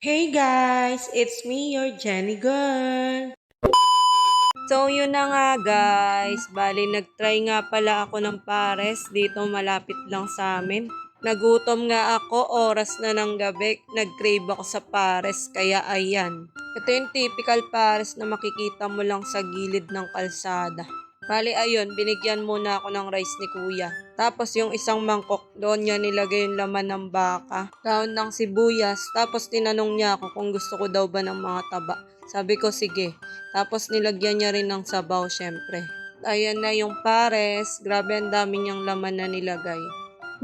Hey guys, it's me, your Jenny girl. So yun na nga guys, bali nagtry nga pala ako ng pares dito malapit lang sa amin. Nagutom nga ako, oras na ng gabi, nag-crave ako sa pares, kaya ayan. Ito yung typical pares na makikita mo lang sa gilid ng kalsada. Bali ayun, binigyan muna ako ng rice ni kuya. Tapos yung isang mangkok, doon niya nilagay yung laman ng baka, daon ng sibuyas. Tapos tinanong niya ako kung gusto ko daw ba ng mga taba. Sabi ko sige. Tapos nilagyan niya rin ng sabaw syempre. Ayan na yung pares, grabe ang dami niyang laman na nilagay.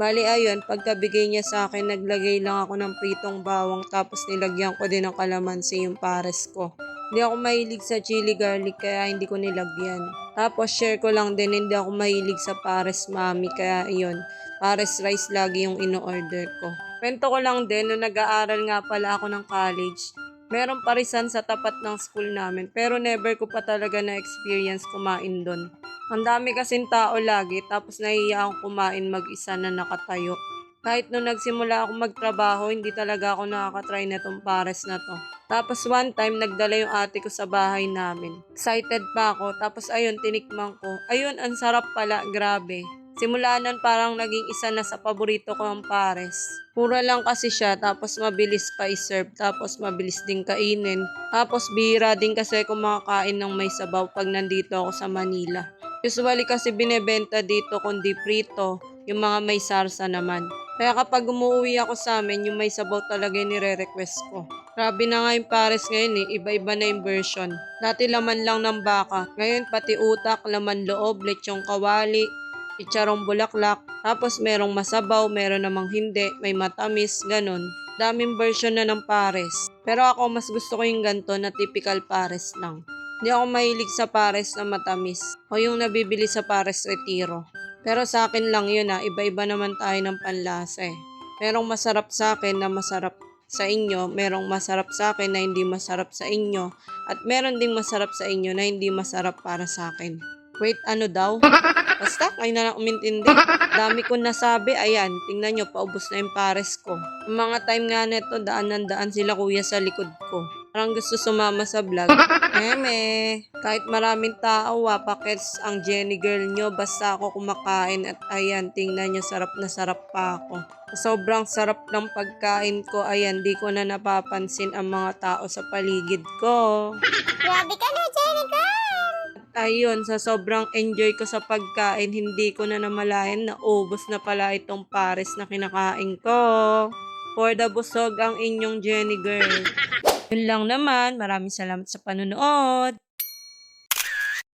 Bali ayun, pagkabigay niya sa akin, naglagay lang ako ng pritong bawang tapos nilagyan ko din ng kalamansi yung pares ko. Hindi ako mahilig sa chili garlic kaya hindi ko nilagyan. Tapos share ko lang din, hindi ako mahilig sa pares mami kaya ayun, pares rice lagi yung ino-order ko. Kwento ko lang din, nung nag-aaral nga pala ako ng college, meron parisan sa tapat ng school namin pero never ko pa talaga na-experience kumain doon. Ang dami kasing tao lagi tapos nahihiya akong kumain mag-isa na nakatayo. Kahit nung nagsimula ako magtrabaho, hindi talaga ako nakakatry na tong pares na to. Tapos one time, nagdala yung ate ko sa bahay namin. Excited pa ako. Tapos ayun, tinikman ko. Ayun, ang sarap pala. Grabe. Simula nun parang naging isa na sa paborito ko ang pares. Pura lang kasi siya, tapos mabilis pa i-serve, tapos mabilis din kainin. Tapos bihira din kasi ako makakain ng may sabaw pag nandito ako sa Manila. Usually kasi binebenta dito kundi prito, yung mga may sarsa naman. Kaya kapag umuwi ako sa amin, yung may sabaw talaga yung nire-request ko. Grabe na nga yung pares ngayon iba-iba na yung version. Dati laman lang ng baka, ngayon pati utak, laman loob, lechong kawali, chicharong bulaklak, tapos merong masabaw, meron namang hindi, may matamis, ganun. Daming version na ng pares. Pero ako mas gusto ko yung ganto na typical pares lang. Hindi ako mahilig sa pares na matamis o yung nabibili sa Pares Retiro. Pero sa akin lang yun iba-iba naman tayo ng panlasa eh. Merong masarap sa akin na masarap sa inyo, merong masarap sa akin na hindi masarap sa inyo, at meron ding masarap sa inyo na hindi masarap para sa akin. Wait, ano daw? Basta, kayo na lang umintindi. Dami ko nasabi, ayan, tingnan nyo, paubos na yung pares ko. Yung mga time nga neto, daan sila kuya sa likod ko. Parang gusto sumama sa vlog. Kahit maraming tao, wapakets ang Jenny girl nyo, basta ako kumakain at ayan, tingnan nyo, sarap na sarap pa ako. Sobrang sarap ng pagkain ko, ayan, di ko na napapansin ang mga tao sa paligid ko. Grabe ka na, Jenny girl! Ayun, sa sobrang enjoy ko sa pagkain, hindi ko na namalayan na ubos na pala itong pares na kinakain ko. For the busog ang inyong Jenny girl. Yun lang naman, maraming salamat sa panunood.